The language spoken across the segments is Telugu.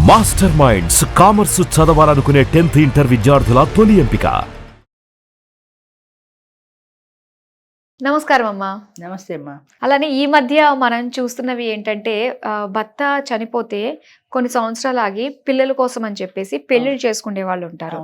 మాస్టర్ మైండ్స్ కామర్స్ చదవాలనుకునే 10th ఇంటర్ విద్యార్థుల తొలి ఎంపిక. నమస్కారం అమ్మా. నమస్తే అమ్మా. అలానే ఈ మధ్య మనం చూస్తున్నవి ఏంటంటే భర్త చనిపోతే కొన్ని సంవత్సరాలు ఆగి పిల్లల కోసం అని చెప్పేసి పెళ్లిళ్ళు చేసుకునే వాళ్ళు ఉంటారు.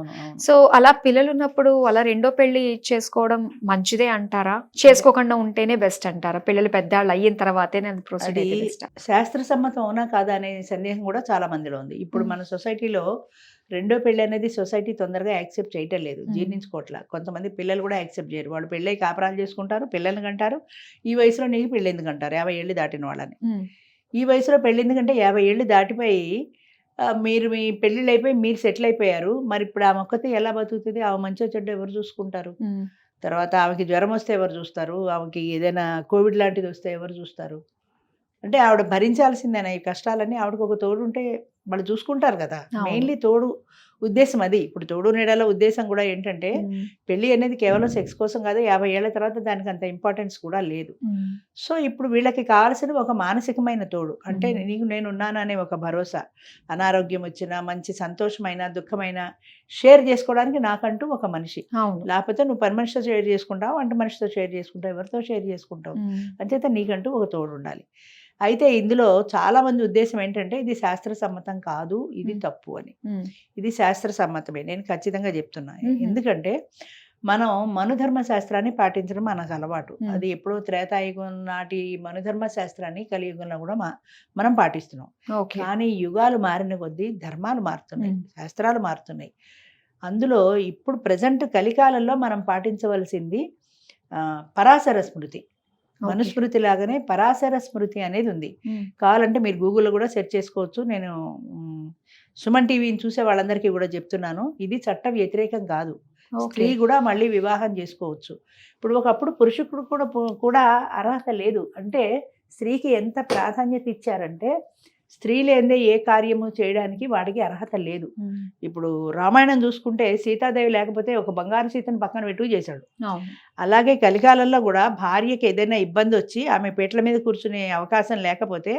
సో అలా పిల్లలు ఉన్నప్పుడు అలా రెండో పెళ్లి చేసుకోవడం మంచిదే అంటారా, చేసుకోకుండా ఉంటేనే బెస్ట్ అంటారా? పిల్లలు పెద్దవాళ్ళు అయిన తర్వాతే నేను ప్రొసీడ్ అయితే బెస్ట్. శాస్త్ర సమ్మతం అవునా కాదా అనే సందేహం కూడా చాలా మందిలో ఉంది. ఇప్పుడు మన సొసైటీలో రెండో పెళ్లి అనేది సొసైటీ తొందరగా యాక్సెప్ట్ చేయటం లేదు, జీర్ణించుకోవట్లా. కొంతమంది పిల్లలు కూడా యాక్సెప్ట్ చేయరు. వాళ్ళు పెళ్ళై కాపురాలు చేసుకుంటారు, పిల్లల్ని కంటారు. ఈ వయసులో నీకు పెళ్ళి ఎందుకు అంటారు, 50 ఏళ్ళు దాటిన వాళ్ళని. ఈ వయసులో పెళ్ళి ఎందుకంటే 50 ఏళ్ళు దాటిపోయి మీరు మీ పెళ్ళిళ్ళు అయిపోయి మీరు సెటిల్ అయిపోయారు. మరి ఇప్పుడు ఆమె ఒక్కతే ఎలా బతుకుతుంది? ఆమె మంచిగా చెడ్డ ఎవరు చూసుకుంటారు? తర్వాత ఆమెకి జ్వరం వస్తే ఎవరు చూస్తారు? ఆమెకి ఏదైనా కోవిడ్ లాంటిది వస్తే ఎవరు చూస్తారు? అంటే ఆవిడ భరించాల్సిందేనా ఈ కష్టాలన్నీ? ఆవిడకు ఒక తోడు ఉంటే వాళ్ళు చూసుకుంటారు కదా. మెయిన్లీ తోడు ఉద్దేశం అది. ఇప్పుడు తోడు నీడలో ఉద్దేశం కూడా ఏంటంటే పెళ్ళి అనేది కేవలం సెక్స్ కోసం కాదు. 50 ఏళ్ల తర్వాత దానికి అంత ఇంపార్టెన్స్ కూడా లేదు. సో ఇప్పుడు వీళ్ళకి కావాల్సిన ఒక మానసికమైన తోడు, అంటే నీకు నేను ఉన్నాననే ఒక భరోసా. అనారోగ్యం వచ్చినా, మంచి సంతోషమైన దుఃఖమైన షేర్ చేసుకోవడానికి నాకంటూ ఒక మనిషి. లేకపోతే నువ్వు పని మనిషితో షేర్ చేసుకుంటావు, వంట మనిషితో షేర్ చేసుకుంటావు, ఎవరితో షేర్ చేసుకుంటావు? అంచేత నీకంటూ ఒక తోడు ఉండాలి. అయితే ఇందులో చాలా మంది ఉద్దేశం ఏంటంటే ఇది శాస్త్ర సమ్మతం కాదు, ఇది తప్పు అని. ఇది శాస్త్ర సమ్మతమే, నేను ఖచ్చితంగా చెప్తున్నాను. ఎందుకంటే మనం మనుధర్మ శాస్త్రాన్ని పాటించడం మనకు అలవాటు. అది ఎప్పుడో త్రేతాయుగం నాటి మనుధర్మ శాస్త్రాన్ని కలియుగంలో కూడా మనం పాటిస్తున్నాం. కానీ యుగాలు మారిన కొద్దీ ధర్మాలు మారుతున్నాయి, శాస్త్రాలు మారుతున్నాయి. అందులో ఇప్పుడు ప్రజెంట్ కలికాలంలో మనం పాటించవలసింది పరాశర స్మృతి. మనుస్మృతి లాగానే పరాశర స్మృతి అనేది ఉంది. కావాలంటే మీరు గూగుల్లో కూడా సెర్చ్ చేసుకోవచ్చు. నేను సుమన్ టీవీని చూసే వాళ్ళందరికీ కూడా చెప్తున్నాను, ఇది చట్ట వ్యతిరేకం కాదు. స్త్రీ కూడా మళ్ళీ వివాహం చేసుకోవచ్చు. ఇప్పుడు ఒకప్పుడు పురుషుడు కూడా అర్హత లేదు. అంటే స్త్రీకి ఎంత ప్రాధాన్యత ఇచ్చారంటే స్త్రీ లేదే ఏ కార్యము చేయడానికి వాడికి అర్హత లేదు. ఇప్పుడు రామాయణం చూసుకుంటే సీతాదేవి లేకపోతే ఒక బంగారు సీతను పక్కన పెట్టు చేశాడు. అలాగే కలికాలంలో కూడా భార్యకి ఏదైనా ఇబ్బంది వచ్చి ఆమె పీటల మీద కూర్చునే అవకాశం లేకపోతే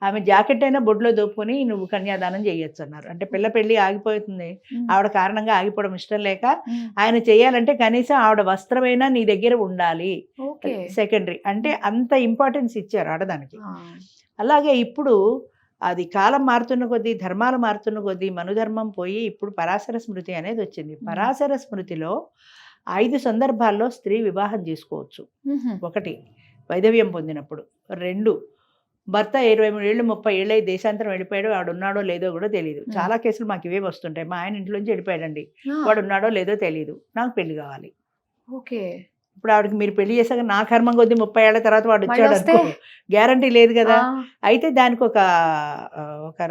ఆమె జాకెట్ అయినా బొడ్లో దోపుకొని నువ్వు కన్యాదానం చేయొచ్చు అన్నారు. అంటే పిల్ల పెళ్ళి ఆగిపోతుంది, ఆవిడ కారణంగా ఆగిపోవడం ఇష్టం లేక ఆయన చేయాలంటే కనీసం ఆవిడ వస్త్రమైనా నీ దగ్గర ఉండాలి, సెకండరీ. అంటే అంత ఇంపార్టెన్స్ ఇచ్చారు ఆడదానికి. అలాగే ఇప్పుడు అది కాలం మారుతున్న కొద్దీ, ధర్మాలు మారుతున్న కొద్దీ మనుధర్మం పోయి ఇప్పుడు పరాశర స్మృతి అనేది వచ్చింది. పరాశర స్మృతిలో 5 సందర్భాల్లో స్త్రీ వివాహం చేసుకోవచ్చు. 1 వైధవ్యం పొందినప్పుడు, 2 భర్త 23 ఏళ్ళు 30 ఏళ్ళు అయి దేశాంతరం వెళ్ళిపోయాడు, వాడు ఉన్నాడో లేదో కూడా తెలియదు. చాలా కేసులు మాకు ఇవే వస్తుంటాయి. మా ఆయన ఇంట్లోంచి వెళ్ళిపోయాడండి, వాడు ఉన్నాడో లేదో తెలియదు, నాకు పెళ్లి కావాలి. ఇప్పుడు ఆవిడకి మీరు పెళ్లి చేశాక నా కర్మం కొద్దీ 30 ఏళ్ల తర్వాత వాడు వచ్చాడు అనుకో, గ్యారంటీ లేదు కదా. అయితే దానికి ఒక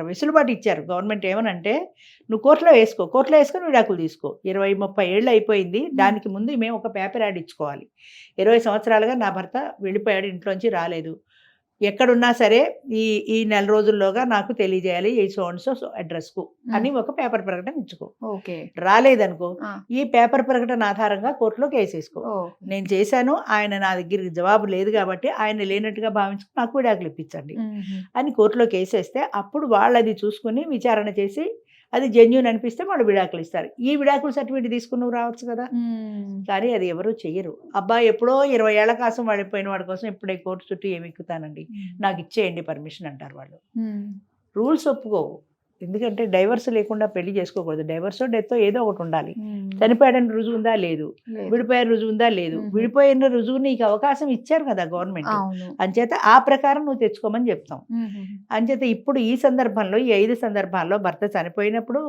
వెసులుబాటు ఇచ్చారు గవర్నమెంట్. ఏమనంటే నువ్వు కోర్టులో వేసుకొని విడాకులు తీసుకో. 20-30 ఏళ్ళు అయిపోయింది, దానికి ముందు మేము ఒక పేపర్ యాడ్ ఇచ్చుకోవాలి. 20 సంవత్సరాలుగా నా భర్త వెళ్ళిపోయాడు, ఇంట్లోంచి రాలేదు, ఎక్కడున్నా సరే ఈ నెల రోజుల్లోగా నాకు తెలియజేయాలి ఈ సో అడ్రస్కు అని ఒక పేపర్ ప్రకటన ఇచ్చుకో. రాలేదనుకో, ఈ పేపర్ ప్రకటన ఆధారంగా కోర్టులో కేసు వేసుకో. నేను చేశాను, ఆయన నా దగ్గరికి జవాబు లేదు కాబట్టి ఆయన లేనట్టుగా భావించుకుని నాకు విడాకులు ఇప్పించండి అని కోర్టులో కేసు వేస్తే అప్పుడు వాళ్ళు అది చూసుకుని విచారణ చేసి అది జెన్యూన్ అనిపిస్తే వాళ్ళు విడాకులు ఇస్తారు. ఈ విడాకుల సర్టిఫికేట్ తీసుకుని నువ్వు రావచ్చు కదా. కానీ అది ఎవరు చెయ్యరు. అబ్బాయి ఎప్పుడో 20 ఏళ్ల కోసం వాడిపోయిన వాడి కోసం ఇప్పుడే కోర్టు చుట్టూ ఏమి ఎక్కుతానండి, నాకు ఇచ్చేయండి పర్మిషన్ అంటారు వాళ్ళు. రూల్స్ ఒప్పుకోవు. ఎందుకంటే డైవర్స్ లేకుండా పెళ్లి చేసుకోకూడదు. డైవర్స్ డెత్ ఏదో ఒకటి ఉండాలి. చనిపోయాడని రుజువు ఉందా లేదు, విడిపోయిన రుజువు ఉందా లేదు. విడిపోయిన రుజువు నీకు అవకాశం ఇచ్చారు కదా గవర్నమెంట్, అంచేత ఆ ప్రకారం నువ్వు తెచ్చుకోమని చెప్తాం. అంచేత ఇప్పుడు ఈ సందర్భంలో ఈ 5 సందర్భాల్లో భర్త చనిపోయినప్పుడు,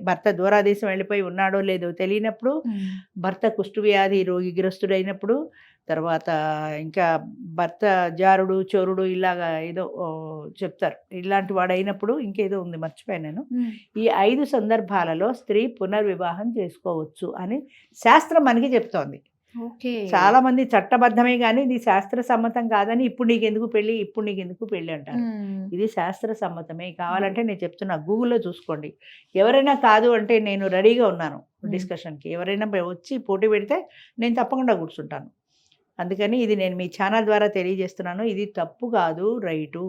భర్త దూరాదేశం వెళ్ళిపోయి ఉన్నాడో లేదో తెలియనప్పుడు, భర్త కుష్ఠవ్యాధి రోగిగ్రస్తుడైనప్పుడు, తర్వాత ఇంకా భర్త జారుడు చోరుడు ఇలాగా ఏదో చెప్తారు, ఇలాంటి వాడు అయినప్పుడు ఇంకేదో ఉంది మర్చిపోయాను నేను. ఈ 5 సందర్భాలలో స్త్రీ పునర్వివాహం చేసుకోవచ్చు అని శాస్త్రం మనకి చెప్తోంది. చాలా మంది చట్టబద్ధమే కానీ ఇది శాస్త్ర సమ్మతం కాదని ఇప్పుడు నీకెందుకు పెళ్ళి అంటారు. ఇది శాస్త్ర సమ్మతమే. కావాలంటే నేను చెప్తున్నా, గూగుల్లో చూసుకోండి. ఎవరైనా కాదు అంటే నేను రెడీగా ఉన్నాను డిస్కషన్కి. ఎవరైనా వచ్చి పోటీ పెడితే నేను తప్పకుండా కూర్చుంటాను. అందుకని ఇది నేను మీ ఛానల్ ద్వారా తెలియజేస్తున్నాను. ఇది తప్పు కాదు, రైటు.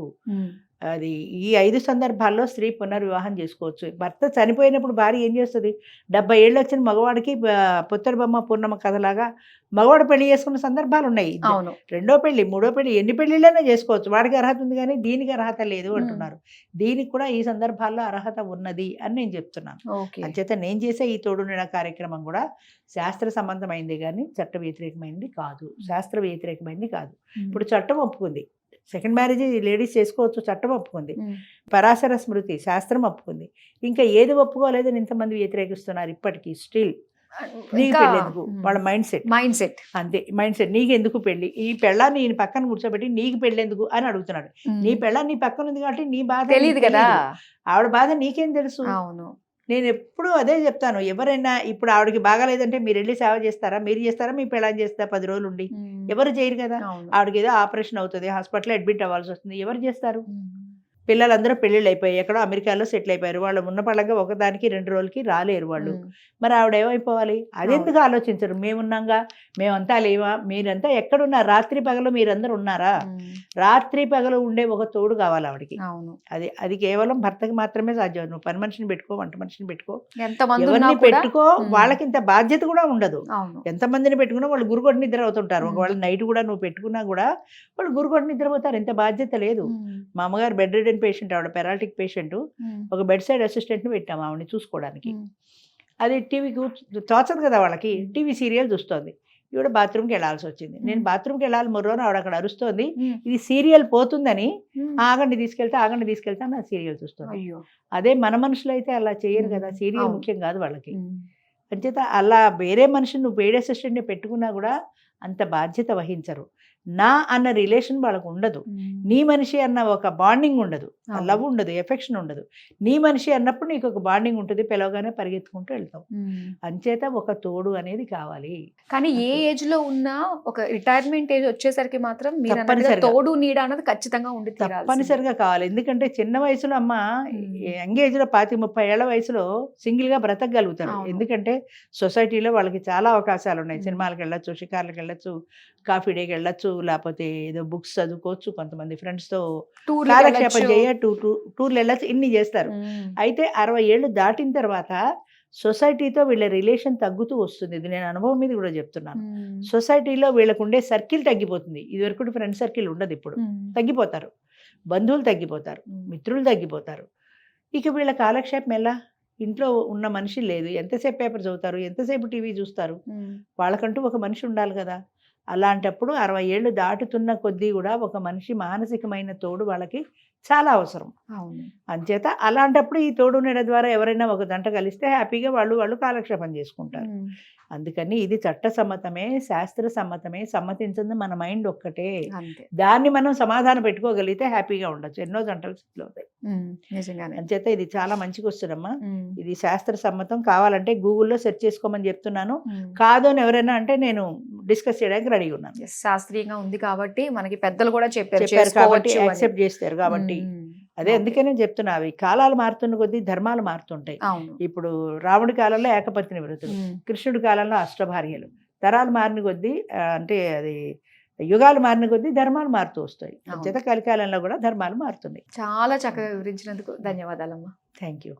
అది ఈ 5 సందర్భాల్లో స్త్రీ పునర్వివాహం చేసుకోవచ్చు. భర్త చనిపోయినప్పుడు భార్య ఏం చేస్తుంది? 70 ఏళ్ళు వచ్చిన మగవాడికి పుత్తడి బొమ్మ పూర్ణమ్మ కథలాగా మగవాడు పెళ్లి చేసుకున్న సందర్భాలు ఉన్నాయి. అవును. రెండో పెళ్లి, మూడో పెళ్లి, ఎన్ని పెళ్లిళ్ళైనా చేసుకోవచ్చు. వాడికి అర్హత ఉంది కానీ దీనికి అర్హత లేదు అంటున్నారు. దీనికి కూడా ఈ సందర్భాల్లో అర్హత ఉన్నది అని నేను చెప్తున్నాను. ఓకే. అంచేత నేను చేసే ఈ తోడు నీడ కార్యక్రమం కూడా శాస్త్ర సంబంధమైంది కానీ చట్ట వ్యతిరేకమైనది కాదు, శాస్త్ర వ్యతిరేకమైనది కాదు. ఇప్పుడు చట్టం ఒప్పుకుంది సెకండ్ మ్యారేజ్ లేడీస్ చేసుకోవచ్చు, చట్టం ఒప్పుకుంది. పరాశర స్మృతి శాస్త్రం ఒప్పుకుంది. ఇంకా ఏది ఒప్పుకోలేదని ఇంతమంది వ్యతిరేకిస్తున్నారు ఇప్పటికీ స్టిల్. నీకు పెళ్ళి ఎందుకు? వాళ్ళ మైండ్ సెట్ అంతే. మైండ్ సెట్ నీకు ఎందుకు పెళ్లి, ఈ పెళ్ళాన్ని నీ పక్కన కూర్చోబెట్టి నీకు పెళ్ళి ఎందుకు అని అడుగుతున్నాడు. నీ పెళ్ళ నీ పక్కన ఉంది కాబట్టి నీ బాధ తెలియదు కదా, ఆవిడ బాధ నీకేం తెలుసు? అవును. నేను ఎప్పుడు అదే చెప్తాను, ఎవరైనా ఇప్పుడు ఆవిడకి బాగాలేదంటే మీరు వెళ్ళి సేవ చేస్తారా? మీరు చేస్తారా? మీ పెళ్ళాన్ని చేస్తారా 10 రోజులు ఉండి? ఎవరు చేయరు కదా. ఆవిడకి ఏదో ఆపరేషన్ అవుతుంది, హాస్పిటల్లో అడ్మిట్ అవ్వాల్సి వస్తుంది, ఎవరు చేస్తారు? పిల్లలందరూ పెళ్ళిళ్ళు అయిపోయి ఎక్కడో అమెరికాలో సెటిల్ అయిపోయారు. వాళ్ళు ఉన్న పళ్ళంగా ఒకదానికి 2 రోజులకి రాలేరు వాళ్ళు. మరి ఆవిడ ఏమైపోవాలి? అదెందుకు ఆలోచించరు? మేమున్నాగా, మేమంతా లేవా? మీరంతా ఎక్కడున్నారు? రాత్రి పగలు మీరందరూ ఉన్నారా? రాత్రి పగలు ఉండే ఒక తోడు కావాలి ఆవిడకి. అది కేవలం భర్తకి మాత్రమే సాధ్యం. నువ్వు పని మనిషిని పెట్టుకో, వంట మనిషిని పెట్టుకో, ఎవరిని పెట్టుకో, వాళ్ళకి ఇంత బాధ్యత కూడా ఉండదు. ఎంతమందిని పెట్టుకున్నా వాళ్ళు గురుగొట్టి నిద్ర అవుతుంటారు. ఒకవేళ నైట్ కూడా నువ్వు పెట్టుకున్నా కూడా వాళ్ళు గురుగొట్టి నిద్రపోతారు. ఇంత బాధ్యత లేదు. మా అమ్మగారు బెడ్ రిడెన్ పేషెంట్, ఆవిడ పెరాలిటిక్ పేషెంట్. ఒక బెడ్ సైడ్ అసిస్టెంట్ని పెట్టాము ఆవిడని చూసుకోవడానికి. అది టీవీకి తోచదు కదా వాళ్ళకి, టీవీ సీరియల్ చూస్తుంది. ఈవిడ బాత్రూమ్కి వెళ్ళాల్సి వచ్చింది. నేను బాత్రూమ్కి వెళ్ళాలి మొర్రోని, ఆవిడ అక్కడ అరుస్తోంది. ఇది సీరియల్ పోతుందని ఆగండి తీసుకెళ్తా నా సీరియల్ చూస్తుంది. అదే మన మనుషులు అయితే అలా చేయరు కదా, సీరియల్ ముఖ్యం కాదు వాళ్ళకి. అంచేత అలా వేరే మనిషిని నువ్వు పెయిడ్ అసిస్టెంట్ని పెట్టుకున్నా కూడా అంత బాధ్యత వహించరు. నా అన్న రిలేషన్ వాళ్ళకు ఉండదు. నీ మనిషి అన్న ఒక బాండింగ్ ఉండదు, లవ్ ఉండదు, ఎఫెక్షన్ ఉండదు. నీ మనిషి అన్నప్పుడు నీకు ఒక బాండింగ్ ఉంటుంది, పిలవగానే పరిగెత్తుకుంటూ వెళ్తావు. అంచేత ఒక తోడు అనేది కావాలి. కానీ ఏ ఏజ్ లో ఉన్నా ఒక రిటైర్మెంట్ ఏజ్ వచ్చేసరికి మాత్రం తోడు నీడ అన్నది ఖచ్చితంగా ఉండి తప్పనిసరిగా కావాలి. ఎందుకంటే చిన్న వయసులో అమ్మ యంగ్ ఏజ్ లో 25-30 ఏళ్ల వయసులో సింగిల్ గా బ్రతకగలుగుతారు. ఎందుకంటే సొసైటీలో వాళ్ళకి చాలా అవకాశాలు ఉన్నాయి. సినిమాలకు వెళ్ళొచ్చు, షికార్లకు వెళ్ళొచ్చు, కాఫీ డేకి వెళ్ళొచ్చు, లేకపోతే ఏదో బుక్స్ చదువుకోవచ్చు, కొంతమంది ఫ్రెండ్స్తో కాలక్షేపం టూర్లు వెళ్ళచ్చు, ఇన్ని చేస్తారు. అయితే 60 ఏళ్ళు దాటిన తర్వాత సొసైటీతో వీళ్ళ రిలేషన్ తగ్గుతూ వస్తుంది. ఇది నేను అనుభవం మీద కూడా చెప్తున్నాను. సొసైటీలో వీళ్ళకు ఉండే సర్కిల్ తగ్గిపోతుంది. ఇదివరకు ఫ్రెండ్ సర్కిల్ ఉండదు, ఇప్పుడు తగ్గిపోతారు. బంధువులు తగ్గిపోతారు, మిత్రులు తగ్గిపోతారు. ఇక వీళ్ళ కాలక్షేపం ఎలా? ఇంట్లో ఉన్న మనిషి లేదు, ఎంతసేపు పేపర్ చదువుతారు, ఎంతసేపు టీవీ చూస్తారు? వాళ్ళకంటూ ఒక మనిషి ఉండాలి కదా. అలాంటప్పుడు 60 ఏళ్ళు దాటుతున్న కొద్దీ కూడా ఒక మనిషి మానసికమైన తోడు వాళ్ళకి చాలా అవసరం. అంచేత అలాంటప్పుడు ఈ తోడు నీడ ద్వారా ఎవరైనా ఒక జంట కలిస్తే హ్యాపీగా వాళ్ళు కాలక్షేపం చేసుకుంటారు. అందుకని ఇది చట్ట సమ్మతమే, శాస్త్ర సమ్మతమే. సమ్మతించింది మన మైండ్ ఒక్కటే. దాన్ని మనం సమాధానం పెట్టుకోగలిగితే హ్యాపీగా ఉండొచ్చు. ఎన్నో జంటలు సెటిల్ అవుతాయి. అంచేత ఇది చాలా మంచిగా వస్తుందమ్మా. ఇది శాస్త్ర సమ్మతం. కావాలంటే గూగుల్లో సెర్చ్ చేసుకోమని చెప్తున్నాను. కాదు అని ఎవరైనా అంటే నేను డిస్కస్ చేయడానికి రెడీగా ఉన్నాను. శాస్త్రీయంగా ఉంది కాబట్టి మనకి పెద్దలు కూడా చెప్పారు కాబట్టి యాక్సెప్ట్ చేస్తారు కాబట్టి. అదే అందుకనే చెప్తున్నా, అవి కాలాలు మారుతున్న కొద్దీ ధర్మాలు మారుతుంటాయి. ఇప్పుడు రాముడి కాలంలో ఏకపత్ని వ్రతులు, కృష్ణుడి కాలంలో అష్టభార్యలు. తరాలు మారిన కొద్దీ అంటే అది యుగాలు మారిన కొద్దీ ధర్మాలు మారుతూ వస్తాయి. చేత కలికాలంలో కూడా ధర్మాలు మారుతున్నాయి. చాలా చక్కగా వివరించినందుకు ధన్యవాదాలమ్మా. Thank you.